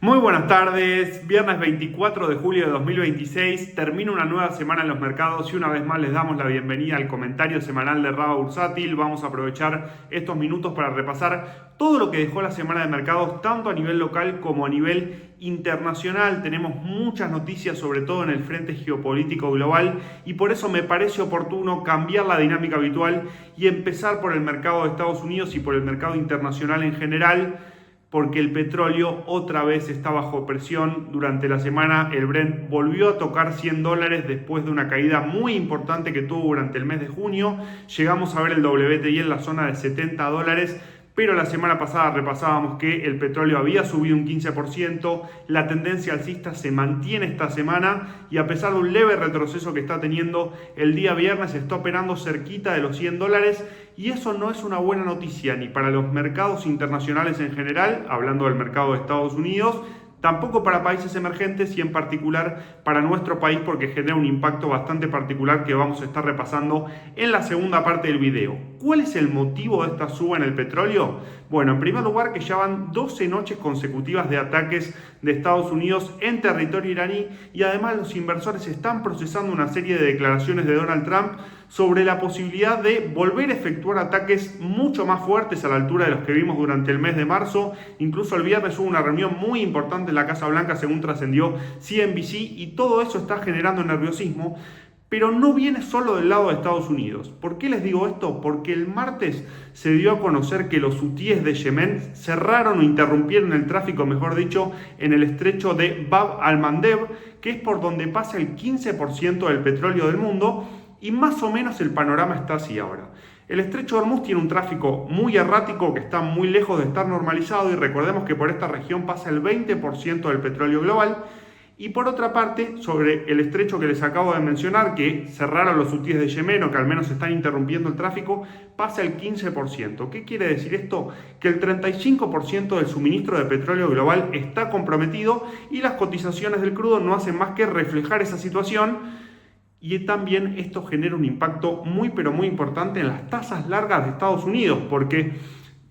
Muy buenas tardes, viernes 24 de julio de 2026, termina una nueva semana en los mercados y una vez más les damos la bienvenida al comentario semanal de Raba Bursátil. Vamos a aprovechar estos minutos para repasar todo lo que dejó la semana de mercados, tanto a nivel local como a nivel internacional. Tenemos muchas noticias, sobre todo en el frente geopolítico global, y por eso me parece oportuno cambiar la dinámica habitual y empezar por el mercado de Estados Unidos y por el mercado internacional en general, porque el petróleo otra vez está bajo presión. Durante la semana el Brent volvió a tocar $100 después de una caída muy importante que tuvo durante el mes de junio. Llegamos a ver el WTI en la zona de $70, pero la semana pasada repasábamos que el petróleo había subido un 15%, la tendencia alcista se mantiene esta semana y a pesar de un leve retroceso que está teniendo, el día viernes está operando cerquita de los $100 y eso no es una buena noticia ni para los mercados internacionales en general, hablando del mercado de Estados Unidos, tampoco para países emergentes y en particular para nuestro país, porque genera un impacto bastante particular que vamos a estar repasando en la segunda parte del video. ¿Cuál es el motivo de esta suba en el petróleo? Bueno, en primer lugar que ya van 12 noches consecutivas de ataques de Estados Unidos en territorio iraní y además los inversores están procesando una serie de declaraciones de Donald Trump sobre la posibilidad de volver a efectuar ataques mucho más fuertes a la altura de los que vimos durante el mes de marzo. Incluso el viernes hubo una reunión muy importante en la Casa Blanca, según trascendió CNBC, y todo eso está generando nerviosismo. Pero no viene solo del lado de Estados Unidos. ¿Por qué les digo esto? Porque el martes se dio a conocer que los hutíes de Yemen cerraron o interrumpieron el tráfico, mejor dicho, en el estrecho de Bab al-Mandeb, que es por donde pasa el 15% del petróleo del mundo, y más o menos el panorama está así ahora. El estrecho de Hormuz tiene un tráfico muy errático que está muy lejos de estar normalizado y recordemos que por esta región pasa el 20% del petróleo global. Y por otra parte, sobre el estrecho que les acabo de mencionar, que cerraron los hutíes de Yemen o que al menos están interrumpiendo el tráfico, pasa el 15%. ¿Qué quiere decir esto? Que el 35% del suministro de petróleo global está comprometido y las cotizaciones del crudo no hacen más que reflejar esa situación. Y también esto genera un impacto muy pero muy importante en las tasas largas de Estados Unidos, porque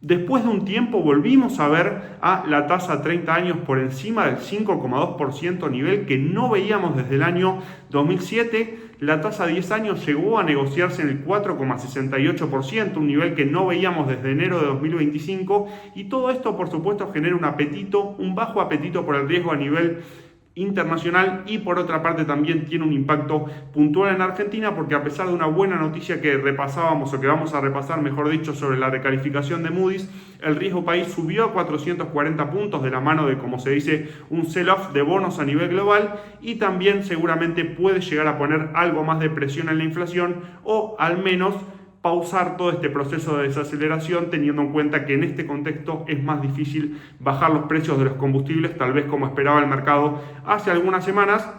después de un tiempo volvimos a ver a la tasa a 30 años por encima del 5,2%, nivel que no veíamos desde el año 2007. La tasa a 10 años llegó a negociarse en el 4,68%, un nivel que no veíamos desde enero de 2025. Y todo esto, por supuesto, genera un bajo apetito por el riesgo a nivel internacional y por otra parte también tiene un impacto puntual en Argentina, porque a pesar de una buena noticia que repasábamos o que vamos a repasar, mejor dicho, sobre la recalificación de Moody's, el riesgo país subió a 440 puntos de la mano de, como se dice, un sell-off de bonos a nivel global y también seguramente puede llegar a poner algo más de presión en la inflación o al menos pausar todo este proceso de desaceleración, teniendo en cuenta que en este contexto es más difícil bajar los precios de los combustibles, tal vez como esperaba el mercado hace algunas semanas.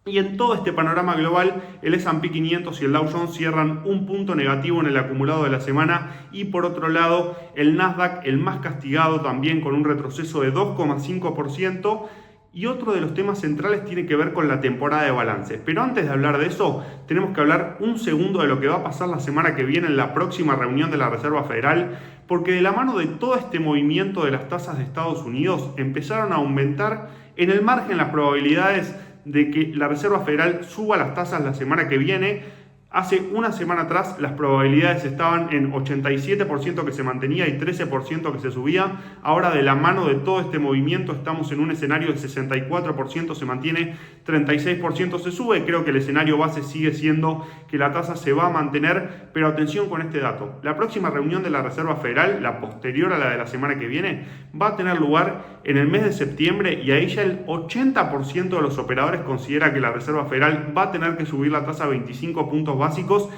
Y en todo este panorama global, el S&P 500 y el Dow Jones cierran un punto negativo en el acumulado de la semana y por otro lado, el Nasdaq, el más castigado, también con un retroceso de 2,5%. Y otro de los temas centrales tiene que ver con la temporada de balances. Pero antes de hablar de eso, tenemos que hablar un segundo de lo que va a pasar la semana que viene en la próxima reunión de la Reserva Federal, porque de la mano de todo este movimiento de las tasas de Estados Unidos, empezaron a aumentar en el margen las probabilidades de que la Reserva Federal suba las tasas la semana que viene. Hace una semana atrás las probabilidades estaban en 87% que se mantenía y 13% que se subía. Ahora, de la mano de todo este movimiento, estamos en un escenario de 64% se mantiene, 36% se sube. Creo que el escenario base sigue siendo que la tasa se va a mantener, pero atención con este dato. La próxima reunión de la Reserva Federal, la posterior a la de la semana que viene, va a tener lugar en el mes de septiembre y ahí ya el 80% de los operadores considera que la Reserva Federal va a tener que subir la tasa a 25 puntos básicos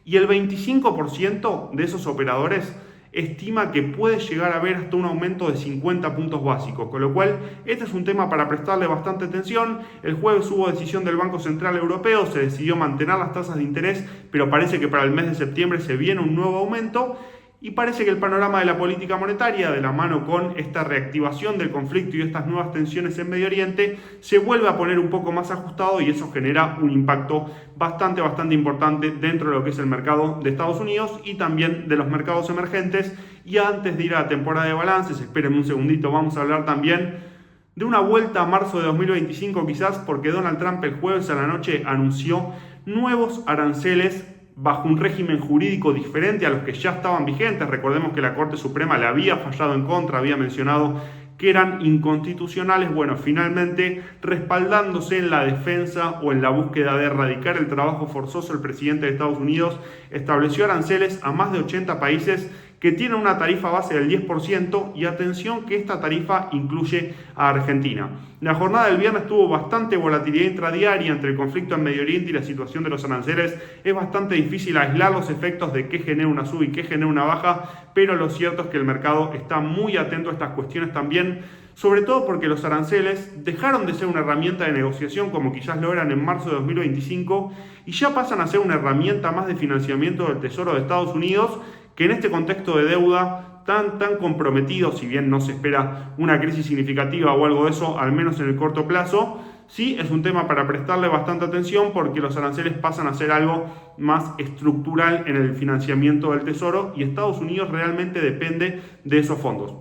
y el 25% de esos operadores estima que puede llegar a haber hasta un aumento de 50 puntos básicos, con lo cual este es un tema para prestarle bastante atención. El jueves hubo decisión del Banco Central Europeo, se decidió mantener las tasas de interés, pero parece que para el mes de septiembre se viene un nuevo aumento. Y parece que el panorama de la política monetaria, de la mano con esta reactivación del conflicto y estas nuevas tensiones en Medio Oriente, se vuelve a poner un poco más ajustado y eso genera un impacto bastante importante dentro de lo que es el mercado de Estados Unidos y también de los mercados emergentes. Y antes de ir a la temporada de balances, espérenme un segundito, vamos a hablar también de una vuelta a marzo de 2025 quizás, porque Donald Trump el jueves a la noche anunció nuevos aranceles bajo un régimen jurídico diferente a los que ya estaban vigentes. Recordemos que la Corte Suprema le había fallado en contra, había mencionado que eran inconstitucionales. Bueno, finalmente, respaldándose en la defensa o en la búsqueda de erradicar el trabajo forzoso, el presidente de Estados Unidos estableció aranceles a más de 80 países que tienen una tarifa base del 10%, y atención que esta tarifa incluye a Argentina. La jornada del viernes tuvo bastante volatilidad intradiaria entre el conflicto en Medio Oriente y la situación de los aranceles. Es bastante difícil aislar los efectos de qué genera una suba y qué genera una baja, pero lo cierto es que el mercado está muy atento a estas cuestiones también, sobre todo porque los aranceles dejaron de ser una herramienta de negociación como quizás lo eran en marzo de 2025 y ya pasan a ser una herramienta más de financiamiento del Tesoro de Estados Unidos, que en este contexto de deuda tan comprometido, si bien no se espera una crisis significativa o algo de eso, al menos en el corto plazo, sí es un tema para prestarle bastante atención, porque los aranceles pasan a ser algo más estructural en el financiamiento del Tesoro y Estados Unidos realmente depende de esos fondos,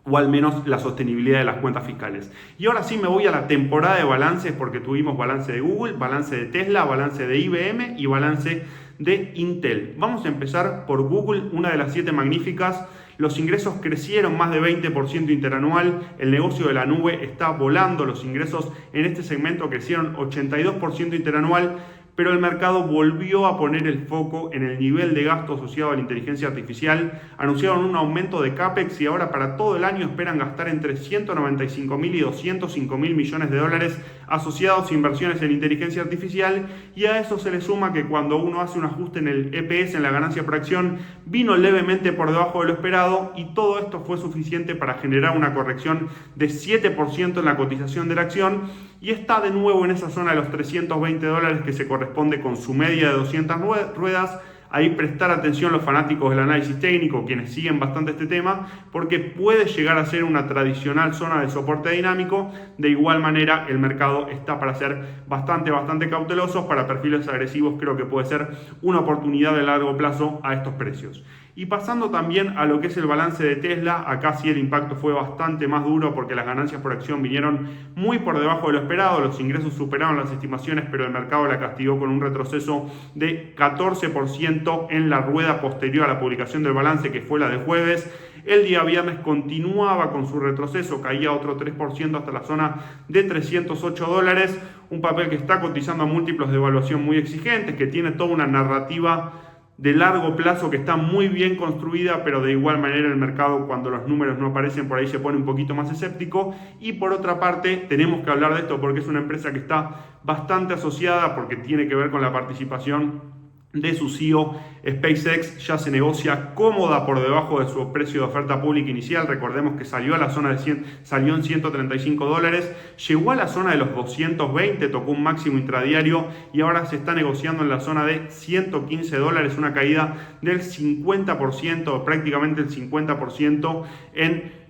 o al menos la sostenibilidad de las cuentas fiscales. Y ahora sí me voy a la temporada de balances, porque tuvimos balance de Google, balance de Tesla, balance de IBM y balance de Intel. Vamos a empezar por Google, una de las 7 magníficas. Los ingresos crecieron más de 20% interanual, el negocio de la nube está volando, los ingresos en este segmento crecieron 82% interanual, pero el mercado volvió a poner el foco en el nivel de gasto asociado a la inteligencia artificial. Anunciaron un aumento de CAPEX y ahora para todo el año esperan gastar entre 195.000 y 205.000 millones de dólares asociados a inversiones en inteligencia artificial, y a eso se le suma que cuando uno hace un ajuste en el EPS, en la ganancia por acción, vino levemente por debajo de lo esperado, y todo esto fue suficiente para generar una corrección de 7% en la cotización de la acción, y está de nuevo en esa zona de los 320 dólares que se corresponde con su media de 200 ruedas. Ahí prestar atención los fanáticos del análisis técnico, quienes siguen bastante este tema, porque puede llegar a ser una tradicional zona de soporte dinámico. De igual manera, el mercado está para ser bastante cautelosos. Para perfiles agresivos creo que puede ser una oportunidad de largo plazo a estos precios. Y pasando también a lo que es el balance de Tesla, acá sí el impacto fue bastante más duro porque las ganancias por acción vinieron muy por debajo de lo esperado, los ingresos superaron las estimaciones, pero el mercado la castigó con un retroceso de 14% en la rueda posterior a la publicación del balance, que fue la de jueves. El día viernes continuaba con su retroceso, caía otro 3% hasta la zona de 308 dólares, un papel que está cotizando a múltiplos de evaluación muy exigentes, que tiene toda una narrativa de largo plazo que está muy bien construida, pero de igual manera el mercado, cuando los números no aparecen por ahí, se pone un poquito más escéptico. Y por otra parte, tenemos que hablar de esto porque es una empresa que está bastante asociada, porque tiene que ver con la participación de su CEO. SpaceX ya se negocia cómoda por debajo de su precio de oferta pública inicial. Recordemos que salió a la zona de 100, salió en 135 dólares, llegó a la zona de los 220, tocó un máximo intradiario y ahora se está negociando en la zona de 115 dólares, una caída del 50%, prácticamente el 50% en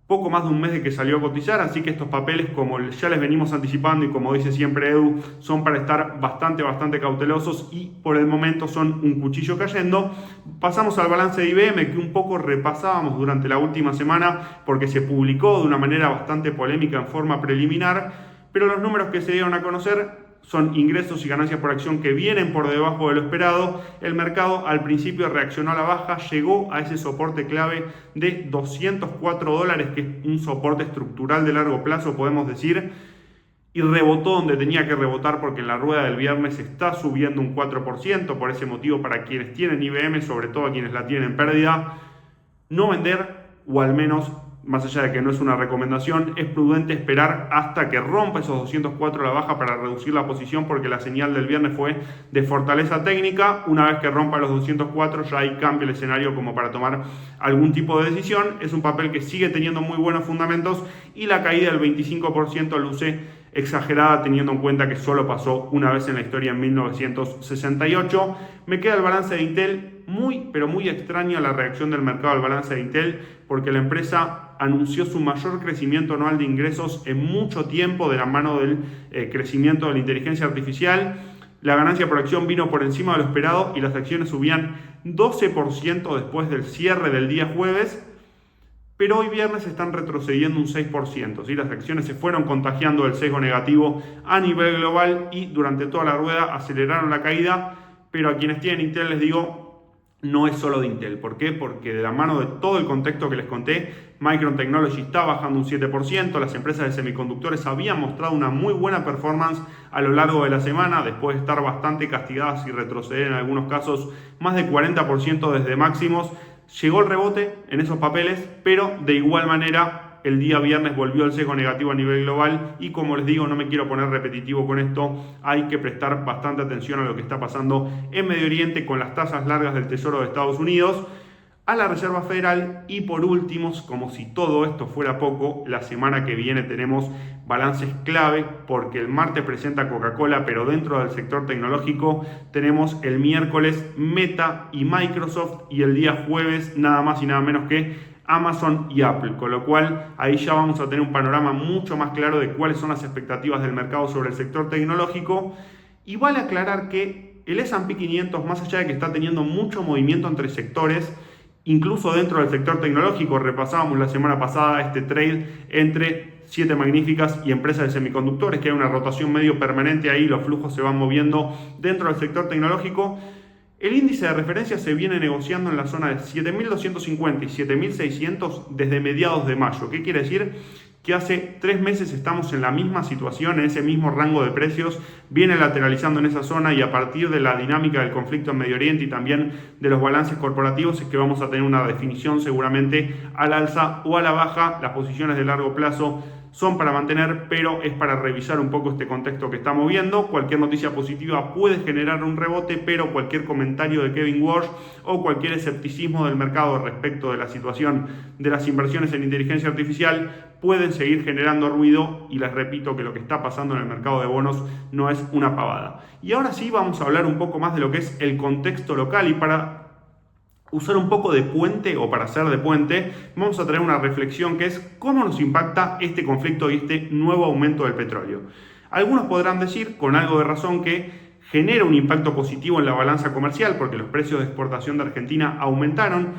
poco más de un mes de que salió a cotizar. Así que estos papeles, como ya les venimos anticipando y como dice siempre Edu, son para estar bastante cautelosos y por el momento son un cuchillo cayendo. Pasamos al balance de IBM, que un poco repasábamos durante la última semana porque se publicó de una manera bastante polémica en forma preliminar, pero los números que se dieron a conocer son ingresos y ganancias por acción que vienen por debajo de lo esperado. El mercado al principio reaccionó a la baja, llegó a ese soporte clave de 204 dólares, que es un soporte estructural de largo plazo, podemos decir, y rebotó donde tenía que rebotar, porque en la rueda del viernes está subiendo un 4%. Por ese motivo, para quienes tienen IBM, sobre todo a quienes la tienen en pérdida, no vender, o al menos, más allá de que no es una recomendación, es prudente esperar hasta que rompa esos 204 a la baja para reducir la posición, porque la señal del viernes fue de fortaleza técnica. Una vez que rompa los 204 ya ahí cambia el escenario como para tomar algún tipo de decisión. Es un papel que sigue teniendo muy buenos fundamentos y la caída del 25% luce exagerada, teniendo en cuenta que solo pasó una vez en la historia, en 1968. Me queda el balance de Intel. Muy extraña la reacción del mercado al balance de Intel, porque la empresa anunció su mayor crecimiento anual de ingresos en mucho tiempo, de la mano del crecimiento de la inteligencia artificial. La ganancia por acción vino por encima de lo esperado y las acciones subían 12% después del cierre del día jueves. pero hoy viernes están retrocediendo un 6%, ¿sí? Las acciones se fueron contagiando del sesgo negativo a nivel global y durante toda la rueda aceleraron la caída, pero a quienes tienen Intel les digo, no es solo de Intel. ¿Por qué? Porque de la mano de todo el contexto que les conté, Micron Technology está bajando un 7%, las empresas de semiconductores habían mostrado una muy buena performance a lo largo de la semana, después de estar bastante castigadas y retroceder en algunos casos más de 40% desde máximos. Llegó el rebote en esos papeles, pero de igual manera el día viernes volvió el sesgo negativo a nivel global y como les digo, no me quiero poner repetitivo con esto, hay que prestar bastante atención a lo que está pasando en Medio Oriente con las tasas largas del Tesoro de Estados Unidos, a la Reserva Federal y por último, como si todo esto fuera poco, la semana que viene tenemos balances clave porque el martes presenta Coca-Cola, pero dentro del sector tecnológico tenemos el miércoles Meta y Microsoft y el día jueves nada más y nada menos que Amazon y Apple, con lo cual ahí ya vamos a tener un panorama mucho más claro de cuáles son las expectativas del mercado sobre el sector tecnológico. Y vale aclarar que el S&P 500, más allá de que está teniendo mucho movimiento entre sectores, incluso dentro del sector tecnológico, repasábamos la semana pasada este trade entre 7 magníficas y empresas de semiconductores, que hay una rotación medio permanente ahí, los flujos se van moviendo dentro del sector tecnológico. El índice de referencia se viene negociando en la zona de 7.250 y 7.600 desde mediados de mayo. ¿Qué quiere decir? Que hace 3 meses estamos en la misma situación, en ese mismo rango de precios, viene lateralizando en esa zona y a partir de la dinámica del conflicto en Medio Oriente y también de los balances corporativos es que vamos a tener una definición seguramente al alza o a la baja. Las posiciones de largo plazo son para mantener, pero es para revisar un poco este contexto que estamos viendo. Cualquier noticia positiva puede generar un rebote, pero cualquier comentario de Kevin Walsh o cualquier escepticismo del mercado respecto de la situación de las inversiones en inteligencia artificial pueden seguir generando ruido y les repito que lo que está pasando en el mercado de bonos no es una pavada. Y ahora sí vamos a hablar un poco más de lo que es el contexto local y para usar un poco de puente o para hacer de puente, vamos a traer una reflexión que es cómo nos impacta este conflicto y este nuevo aumento del petróleo. Algunos podrán decir, con algo de razón, que genera un impacto positivo en la balanza comercial porque los precios de exportación de Argentina aumentaron.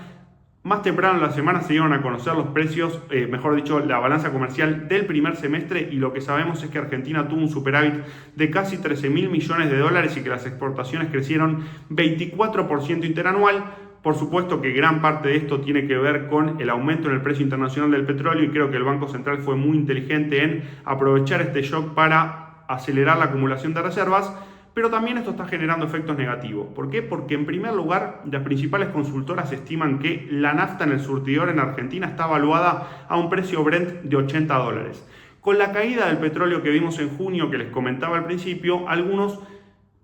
Más temprano en la semana se dieron a conocer los precios, mejor dicho, la balanza comercial del primer semestre y lo que sabemos es que Argentina tuvo un superávit de casi 13.000 millones de dólares y que las exportaciones crecieron 24% interanual. Por supuesto que gran parte de esto tiene que ver con el aumento en el precio internacional del petróleo y creo que el Banco Central fue muy inteligente en aprovechar este shock para acelerar la acumulación de reservas, pero también esto está generando efectos negativos. ¿Por qué? Porque en primer lugar las principales consultoras estiman que la nafta en el surtidor en Argentina está valuada a un precio Brent de $80. Con la caída del petróleo que vimos en junio que les comentaba al principio, algunos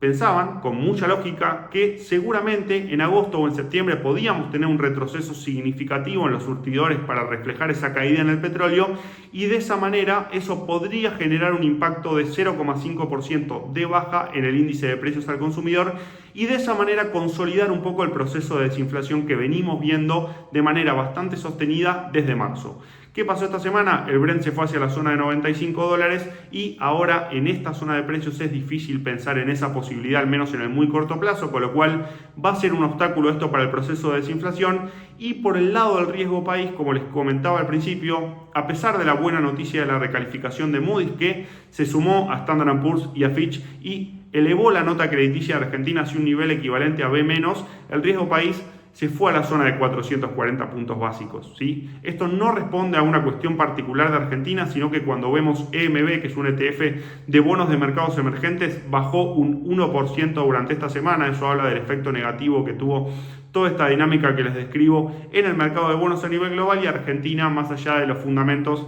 pensaban, con mucha lógica, que seguramente en agosto o en septiembre podíamos tener un retroceso significativo en los surtidores para reflejar esa caída en el petróleo y de esa manera eso podría generar un impacto de 0,5% de baja en el índice de precios al consumidor y de esa manera consolidar un poco el proceso de desinflación que venimos viendo de manera bastante sostenida desde marzo. ¿Qué pasó esta semana? El Brent se fue hacia la zona de $95 y ahora en esta zona de precios es difícil pensar en esa posibilidad, al menos en el muy corto plazo, con lo cual va a ser un obstáculo esto para el proceso de desinflación. Y por el lado del riesgo país, como les comentaba al principio, a pesar de la buena noticia de la recalificación de Moody's que se sumó a Standard & Poor's y a Fitch y elevó la nota crediticia de Argentina hacia un nivel equivalente a B-, el riesgo país se fue a la zona de 440 puntos básicos, ¿sí? Esto no responde a una cuestión particular de Argentina, sino que cuando vemos EMB, que es un ETF de bonos de mercados emergentes, bajó un 1% durante esta semana. Eso habla del efecto negativo que tuvo toda esta dinámica que les describo en el mercado de bonos a nivel global, y Argentina, más allá de los fundamentos,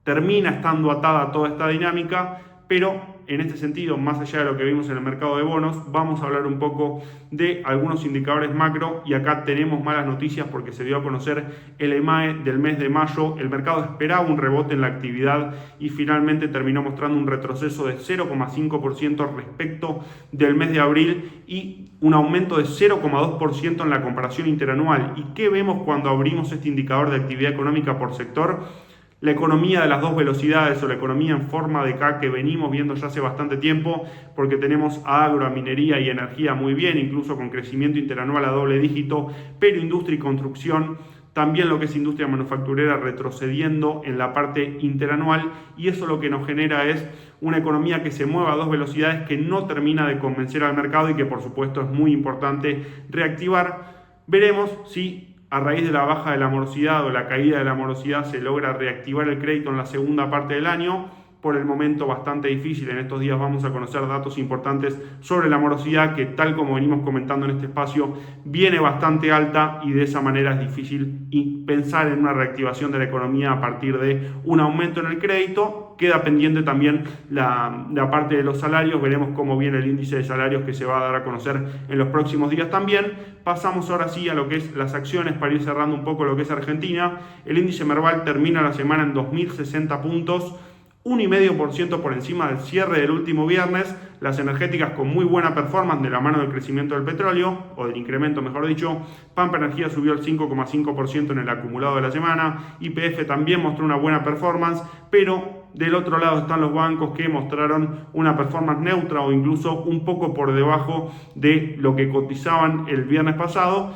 termina estando atada a toda esta dinámica, pero en este sentido, más allá de lo que vimos en el mercado de bonos, vamos a hablar un poco de algunos indicadores macro y acá tenemos malas noticias porque se dio a conocer el EMAE del mes de mayo. El mercado esperaba un rebote en la actividad y finalmente terminó mostrando un retroceso de 0,5% respecto del mes de abril y un aumento de 0,2% en la comparación interanual. ¿Y qué vemos cuando abrimos este indicador de actividad económica por sector? La economía de las dos velocidades o la economía en forma de K que venimos viendo ya hace bastante tiempo, porque tenemos a agro, a minería y energía muy bien, incluso con crecimiento interanual a doble dígito, pero industria y construcción también lo que es industria manufacturera retrocediendo en la parte interanual, y eso lo que nos genera es una economía que se mueva a dos velocidades, que no termina de convencer al mercado y que por supuesto es muy importante reactivar. Veremos si a raíz de la baja de la morosidad o la caída de la morosidad se logra reactivar el crédito en la segunda parte del año. Por el momento bastante difícil. En estos días vamos a conocer datos importantes sobre la morosidad, que tal como venimos comentando en este espacio viene bastante alta, y de esa manera es difícil pensar en una reactivación de la economía a partir de un aumento en el crédito. Queda pendiente también la parte de los salarios. Veremos cómo viene el índice de salarios, que se va a dar a conocer en los próximos días también. Pasamos ahora sí a lo que es las acciones para ir cerrando un poco lo que es Argentina. El índice Merval termina la semana en 2.060 puntos, 1,5% por encima del cierre del último viernes. Las energéticas con muy buena performance de la mano del crecimiento del petróleo, o del incremento mejor dicho. Pampa Energía subió el 5,5% en el acumulado de la semana. YPF también mostró una buena performance, pero del otro lado están los bancos, que mostraron una performance neutra o incluso un poco por debajo de lo que cotizaban el viernes pasado.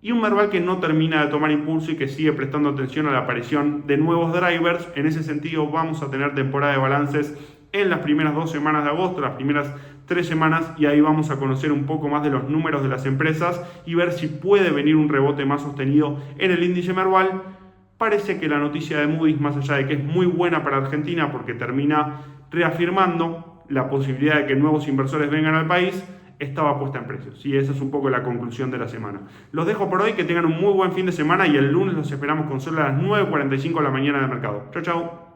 Y un Merval que no termina de tomar impulso y que sigue prestando atención a la aparición de nuevos drivers. En ese sentido vamos a tener temporada de balances en las primeras 2 semanas de agosto, las primeras 3 semanas, y ahí vamos a conocer un poco más de los números de las empresas y ver si puede venir un rebote más sostenido en el índice Merval. Parece que la noticia de Moody's, más allá de que es muy buena para Argentina porque termina reafirmando la posibilidad de que nuevos inversores vengan al país, estaba puesta en precios. Y esa es un poco la conclusión de la semana. Los dejo por hoy, que tengan un muy buen fin de semana, y el lunes los esperamos con sol a las 9:45 de la mañana del mercado. Chau, chau.